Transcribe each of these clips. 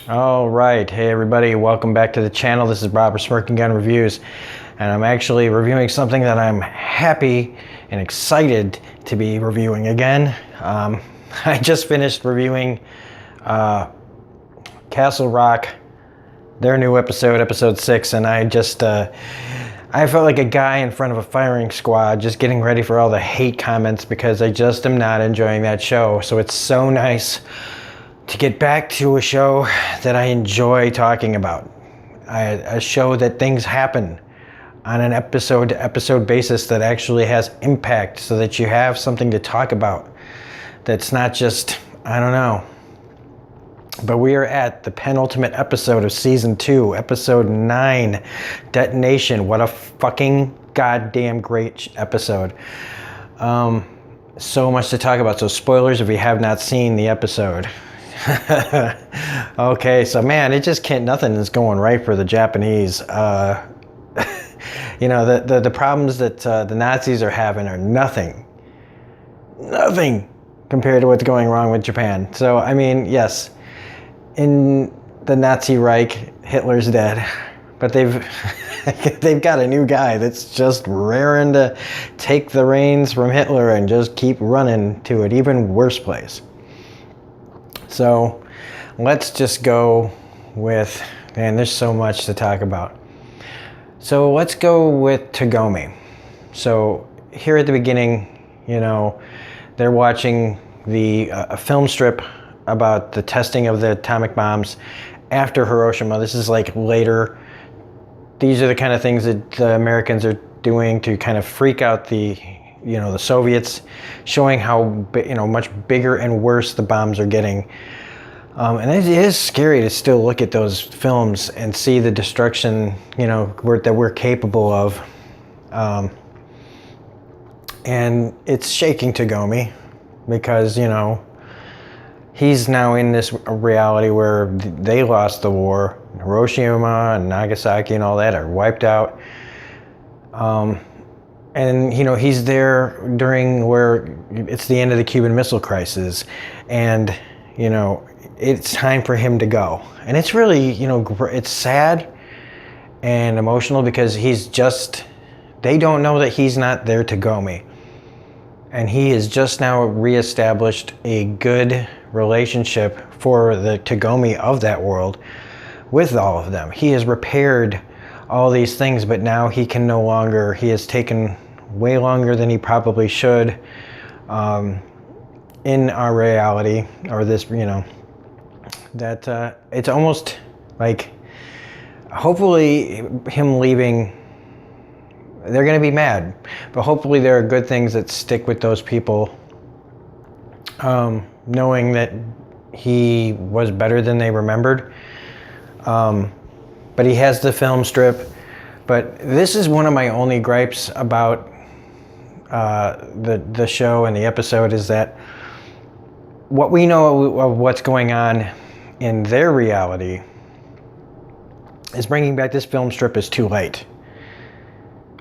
All right, hey everybody, welcome back to the channel. This is Robert Smirking Gun Reviews, and I'm actually reviewing something that I'm happy and excited to be reviewing again. I just finished reviewing Castle Rock, their new episode 6, and I felt like a guy in front of a firing squad just getting ready for all the hate comments because I just am not enjoying that show. So it's so nice to get back to a show that I enjoy talking about. A show that things happen on an episode-to-episode basis that actually has impact so that you have something to talk about. That's not just, I don't know. But we are at the penultimate episode of Season 2, Episode 9, Detonation. What a fucking goddamn great episode. So much to talk about. So spoilers if you have not seen the episode. Okay, so man, it just can't, nothing is going right for the Japanese. You know, the problems that the Nazis are having are nothing compared to what's going wrong with Japan. So, I mean, yes, in the Nazi Reich, Hitler's dead, but they've got a new guy that's just raring to take the reins from Hitler and just keep running to an even worse place. So let's just go with, man, there's so much to talk about. So let's go with Togami. So here at the beginning, you know, they're watching a film strip about the testing of the atomic bombs after Hiroshima. This is like later. These are the kind of things that the Americans are doing to kind of freak out the Soviets, showing how much bigger and worse the bombs are getting. And it is scary to still look at those films and see the destruction, that we're capable of. And it's shaking Togami because, he's now in this reality where they lost the war. Hiroshima and Nagasaki and all that are wiped out. And, he's there during where it's the end of the Cuban Missile Crisis. And, it's time for him to go. And it's really, it's sad and emotional because they don't know that he's not there to Togami. And he has just now reestablished a good relationship for the Togami of that world with all of them. He has repaired all these things, but now he has taken way longer than he probably should in our reality, or this, that it's almost like, hopefully him leaving, they're going to be mad, but hopefully there are good things that stick with those people, knowing that he was better than they remembered. But he has the film strip. But this is one of my only gripes about the show and the episode is that what we know of what's going on in their reality is bringing back this film strip is too late.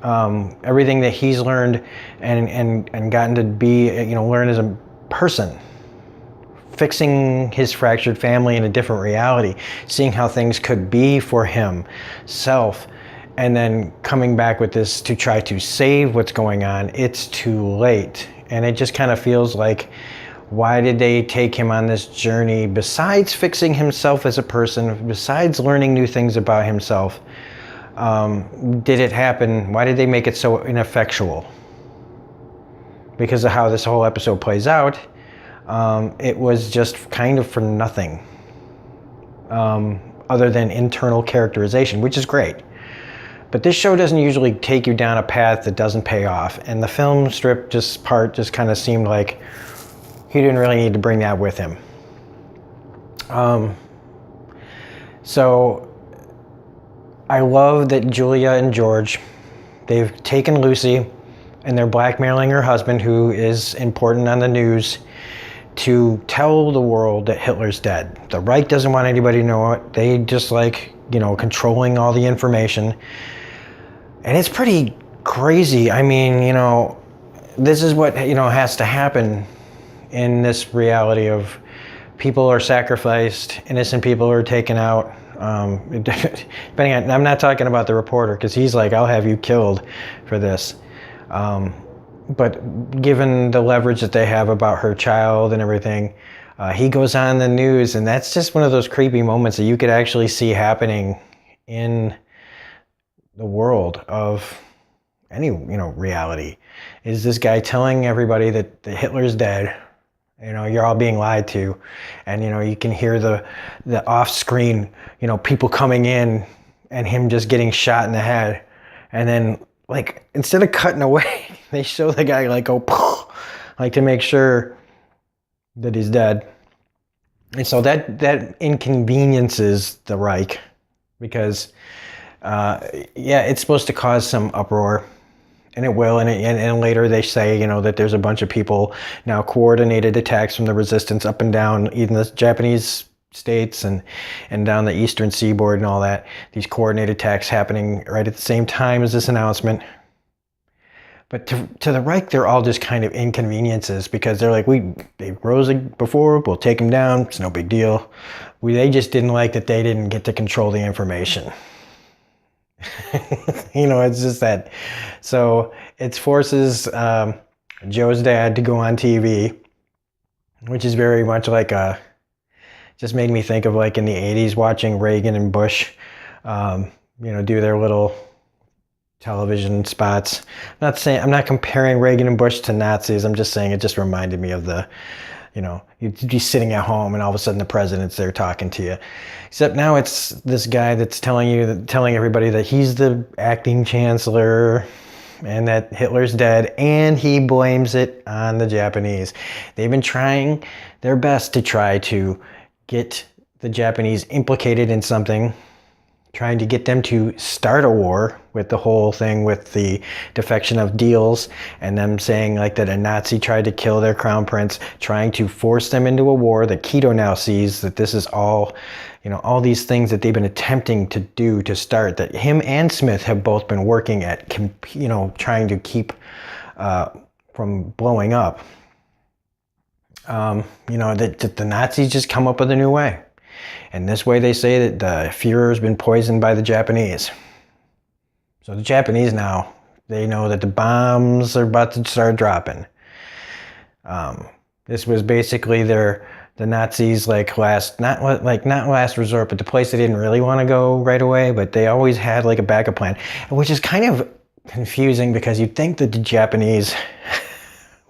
Everything that he's learned and gotten to be, learn as a person, fixing his fractured family in a different reality, seeing how things could be for himself, and then coming back with this to try to save what's going on, it's too late. And it just kind of feels like, why did they take him on this journey besides fixing himself as a person, besides learning new things about himself? Did it happen? Why did they make it so ineffectual? Because of how this whole episode plays out, it was just kind of for nothing, other than internal characterization, which is great. But this show doesn't usually take you down a path that doesn't pay off. And the film strip just kind of seemed like he didn't really need to bring that with him. So I love that Julia and George, they've taken Lucy and they're blackmailing her husband, who is important on the news, to tell the world that Hitler's dead. The Reich doesn't want anybody to know it. They just controlling all the information. And it's pretty crazy. I mean, this is what, has to happen in this reality of people are sacrificed, innocent people are taken out. Depending on, I'm not talking about the reporter because he's like, I'll have you killed for this. But given the leverage that they have about her child and everything, he goes on the news, and that's just one of those creepy moments that you could actually see happening in the world of any, reality. Is this guy telling everybody that Hitler's dead? You're all being lied to, and you can hear the off-screen, people coming in, and him just getting shot in the head, and then like instead of cutting away, they show the guy like go, like to make sure that he's dead. And so that inconveniences the Reich, because it's supposed to cause some uproar. And it will, and later they say, that there's a bunch of people now, coordinated attacks from the resistance up and down, even the Japanese states and down the eastern seaboard and all that. These coordinated attacks happening right at the same time as this announcement. But to the Reich, they're all just kind of inconveniences, because they're like, they rose before, we'll take them down, it's no big deal. They just didn't like that they didn't get to control the information. It's just that. So it forces Joe's dad to go on TV, which is very much like just made me think of like in the 80s watching Reagan and Bush, do their little television spots. I'm not comparing Reagan and Bush to Nazis. I'm just saying it just reminded me of the, you'd be sitting at home and all of a sudden the president's there talking to you. Except now it's this guy that's telling everybody that he's the acting chancellor and that Hitler's dead, and he blames it on the Japanese. They've been trying their best to try to get the Japanese implicated in something, trying to get them to start a war with the whole thing with the defection of deals, and them saying like that a Nazi tried to kill their crown prince, trying to force them into a war that Keto now sees that this is all, all these things that they've been attempting to do to start, that him and Smith have both been working at, trying to keep from blowing up. That the Nazis just come up with a new way. And this way they say that the Führer has been poisoned by the Japanese. So the Japanese now, they know that the bombs are about to start dropping. This was basically the Nazis' not last resort, but the place they didn't really want to go right away, but they always had like a backup plan, which is kind of confusing because you'd think that the Japanese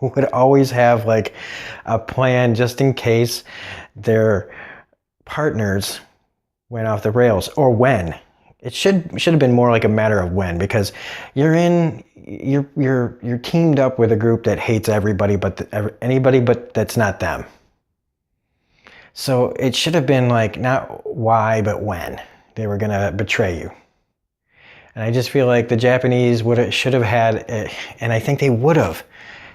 would always have like a plan just in case their partners went off the rails, or when. It should have been more like a matter of when, because you're teamed up with a group that hates everybody anybody but that's not them. So it should have been like not why but when they were gonna betray you. And I just feel like the Japanese should have had, and I think they would have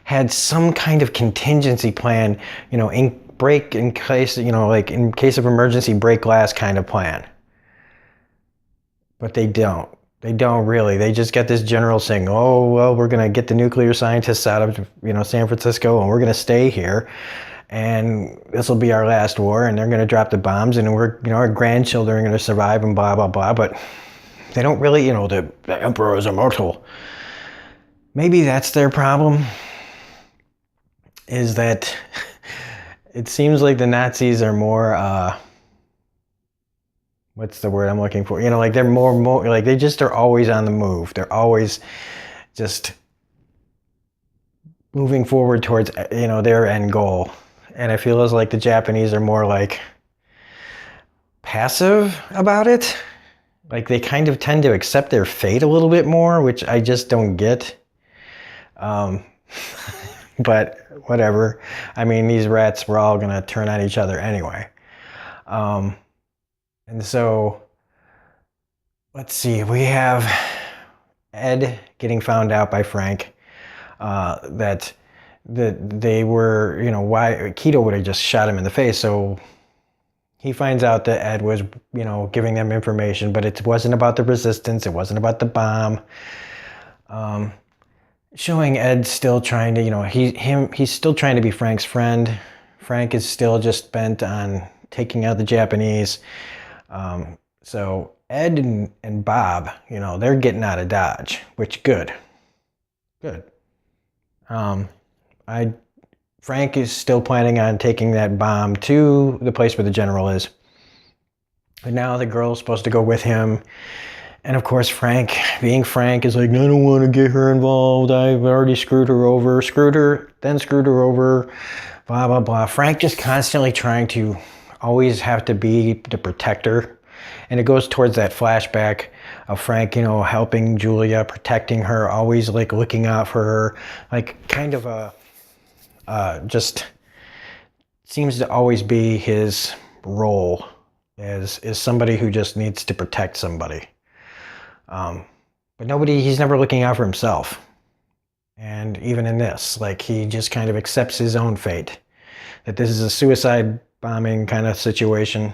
had some kind of contingency plan, in case of emergency, break glass kind of plan. But they don't. They don't really. They just got this general saying, oh, well, we're going to get the nuclear scientists out of, San Francisco, and we're going to stay here. And this will be our last war, and they're going to drop the bombs, and our grandchildren are going to survive, and blah, blah, blah. But they don't really, the emperor is immortal. Maybe that's their problem, is that it seems like the Nazis are more, what's the word I'm looking for? They're more like they just are always on the move. They're always just moving forward towards, their end goal. And I feel as like the Japanese are more like passive about it. Like they kind of tend to accept their fate a little bit more, which I just don't get. But whatever. I mean, these rats were all going to turn on each other anyway. And so, let's see. We have Ed getting found out by Frank that they were, why Keto would have just shot him in the face. So he finds out that Ed was, giving them information, but it wasn't about the resistance. It wasn't about the bomb. Showing Ed still trying to, he's still trying to be Frank's friend, Frank is still just bent on taking out the Japanese. So Ed and Bob, they're getting out of Dodge, which good. Frank is still planning on taking that bomb to the place where the general is. But now the girl's supposed to go with him. And of course, Frank, being Frank, is like, I don't want to get her involved. I've already screwed her over, then screwed her over, blah, blah, blah. Frank just constantly trying to always have to be the protector. And it goes towards that flashback of Frank, helping Julia, protecting her, always like looking out for her, like kind of just seems to always be his role is somebody who just needs to protect somebody. But he's never looking out for himself. And even in this, like he just kind of accepts his own fate, that this is a suicide bombing kind of situation.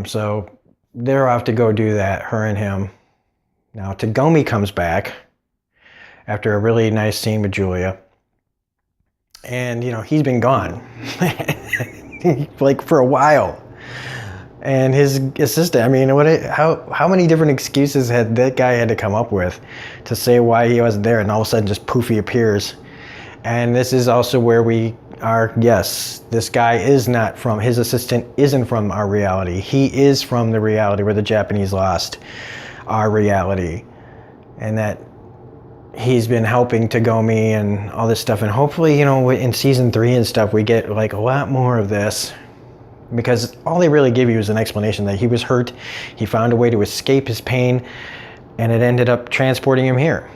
So they're off to go do that, her and him. Now Tagomi comes back after a really nice scene with Julia. And, he's been gone like for a while. And his assistant, how many different excuses had that guy had to come up with to say why he wasn't there, and all of a sudden just poof, he appears. And this is also where we are, yes, this guy is not from, his assistant isn't from our reality. He is from the reality where the Japanese lost our reality. And that he's been helping Tagomi and all this stuff. And hopefully, in season 3 and stuff, we get like a lot more of this. Because all they really give you is an explanation that he was hurt, he found a way to escape his pain, and it ended up transporting him here.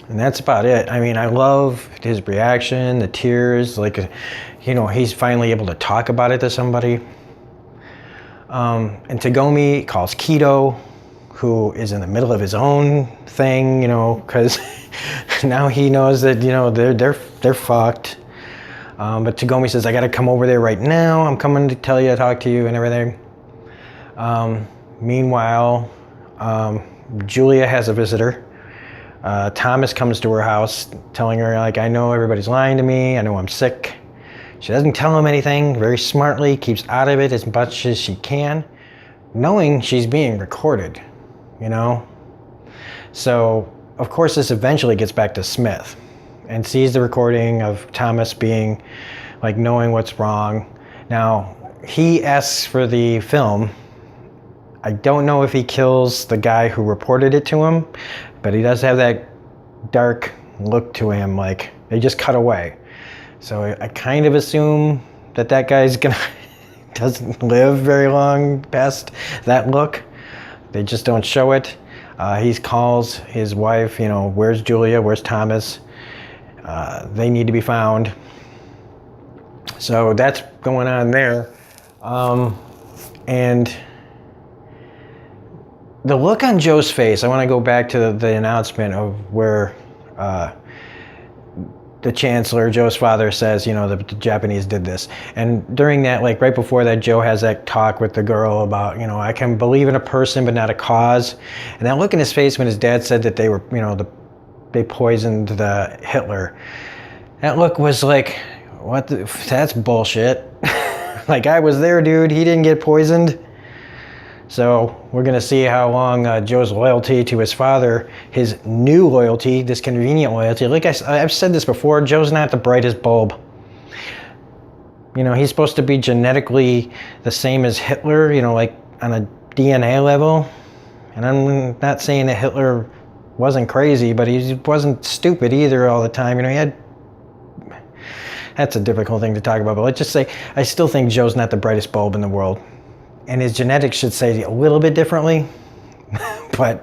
And that's about it. I love his reaction, the tears, like, he's finally able to talk about it to somebody. And Tagomi calls Kido, who is in the middle of his own thing, because now he knows that, they're fucked. But Tagomi says, I got to come over there right now. I'm coming to tell you, talk to you and everything. Meanwhile, Julia has a visitor. Thomas comes to her house telling her, like, I know everybody's lying to me. I know I'm sick. She doesn't tell him anything, very smartly, keeps out of it as much as she can, knowing she's being recorded, So, of course, this eventually gets back to Smith. And sees the recording of Thomas being, like, knowing what's wrong. Now, he asks for the film. I don't know if he kills the guy who reported it to him, but he does have that dark look to him, like they just cut away. So I kind of assume that guy's doesn't live very long past that look. They just don't show it. He calls his wife, where's Julia, where's Thomas? They need to be found. So that's going on there. And the look on Joe's face, I want to go back to the announcement of where the Chancellor, Joe's father, says, the Japanese did this. And during that, like right before that, Joe has that talk with the girl about, I can believe in a person but not a cause. And that look in his face when his dad said that they were, they poisoned the Hitler. That look was like, that's bullshit. Like, I was there, dude. He didn't get poisoned. So we're going to see how long Joe's loyalty to his father, his new loyalty, this convenient loyalty. Like I've said this before, Joe's not the brightest bulb. He's supposed to be genetically the same as Hitler, like on a DNA level. And I'm not saying that Hitler wasn't crazy, but he wasn't stupid either all the time. That's a difficult thing to talk about, but let's just say I still think Joe's not the brightest bulb in the world. And his genetics should say a little bit differently. But,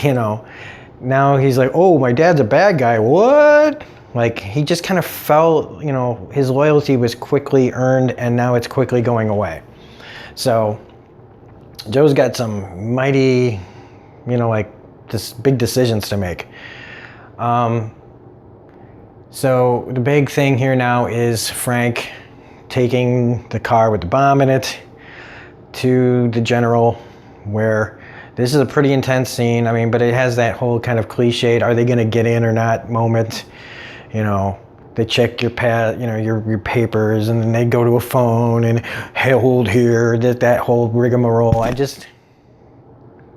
now he's like, oh, my dad's a bad guy. What? Like, he just kind of felt, his loyalty was quickly earned, and now it's quickly going away. So Joe's got some mighty, big decisions to make. So the big thing here now is Frank taking the car with the bomb in it to the general, where this is a pretty intense scene. But it has that whole kind of cliched, are they going to get in or not moment. they check your your papers, and then they go to a phone and hold here, that whole rigmarole.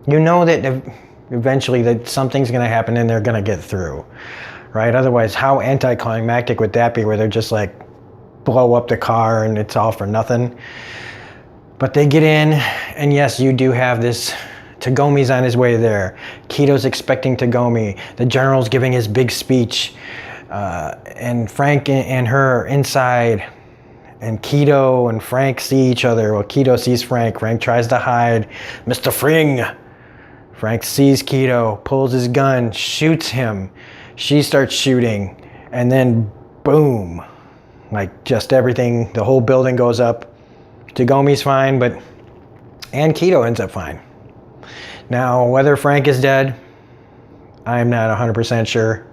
You know that eventually that something's going to happen and they're going to get through, right? Otherwise, how anticlimactic would that be, where they're just like blow up the car and it's all for nothing? But they get in, and yes, you do have this. Tagomi's on his way there. Kito's expecting Tagomi. The general's giving his big speech. And Frank and her are inside. And Kito and Frank see each other. Well, Kito sees Frank. Frank tries to hide. Mr. Fring! Frank sees Kito, pulls his gun, shoots him. She starts shooting. And then, boom. Like, just everything, the whole building goes up. Tagomi's fine, and Kito ends up fine. Now, whether Frank is dead, I'm not 100% sure.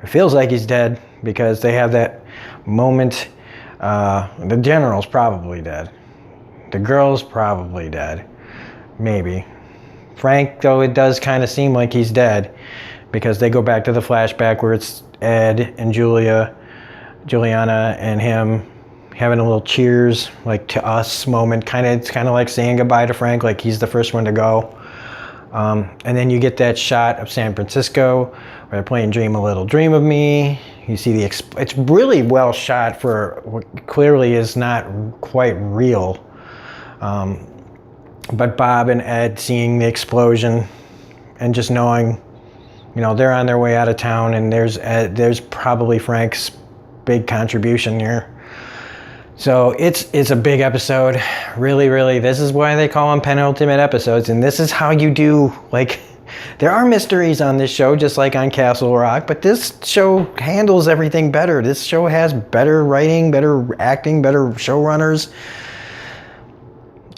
It feels like he's dead because they have that moment. The general's probably dead. The girl's probably dead. Maybe. Frank, though, it does kind of seem like he's dead because they go back to the flashback where it's Ed and Juliana and him having a little cheers, like to us moment. It's kind of like saying goodbye to Frank, like he's the first one to go. And then you get that shot of San Francisco where they're playing Dream a Little Dream of Me. You see it's really well shot for what clearly is not quite real. But Bob and Ed seeing the explosion and just knowing, they're on their way out of town, and there's probably Frank's big contribution here. So it's a big episode. Really, really, this is why they call them penultimate episodes, and this is how you do, there are mysteries on this show, just like on Castle Rock, but this show handles everything better. This show has better writing, better acting, better showrunners.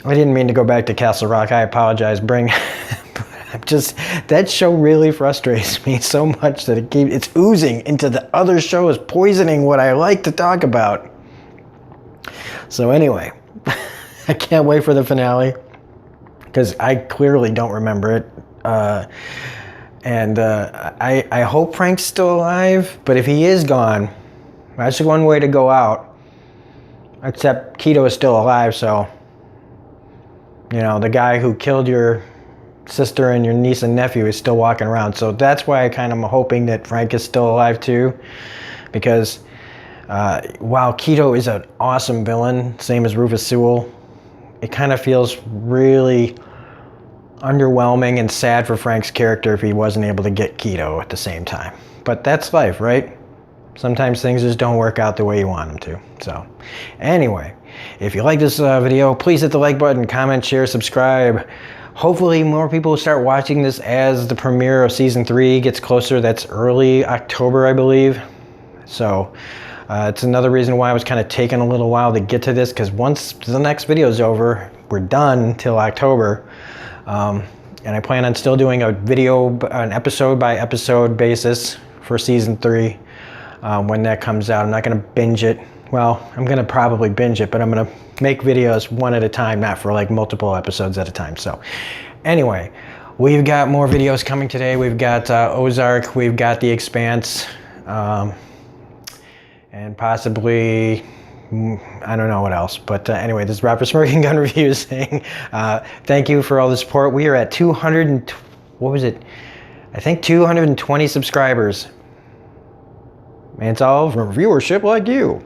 I didn't mean to go back to Castle Rock. I apologize. That show really frustrates me so much that it's oozing into the other shows, poisoning what I like to talk about. So anyway, I can't wait for the finale because I clearly don't remember it. I hope Frank's still alive, but if he is gone, that's one way to go out. Except Kito is still alive, so, the guy who killed your sister and your niece and nephew is still walking around. So that's why I kind of am hoping that Frank is still alive too, because while Kito is an awesome villain, same as Rufus Sewell, it kind of feels really underwhelming and sad for Frank's character if he wasn't able to get Kito at the same time. But that's life, right? Sometimes things just don't work out the way you want them to. So anyway, if you like this video, please hit the like button, comment, share, subscribe. Hopefully more people will start watching this as the premiere of season 3 gets closer. That's early October, I believe. So it's another reason why I was kind of taking a little while to get to this, because once the next video is over, we're done till October. And I plan on still doing an episode by episode basis for season 3 when that comes out. I'm not going to binge it. Well, I'm going to probably binge it, but I'm going to make videos one at a time, not for multiple episodes at a time. So anyway, we've got more videos coming today. We've got Ozark, we've got The Expanse, and possibly, I don't know what else. But anyway, this is Rob for Smirking Gun Reviews saying thank you for all the support. We are at 220 subscribers. And it's all from viewership like you.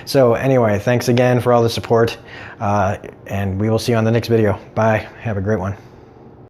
So anyway, thanks again for all the support. And we will see you on the next video. Bye. Have a great one.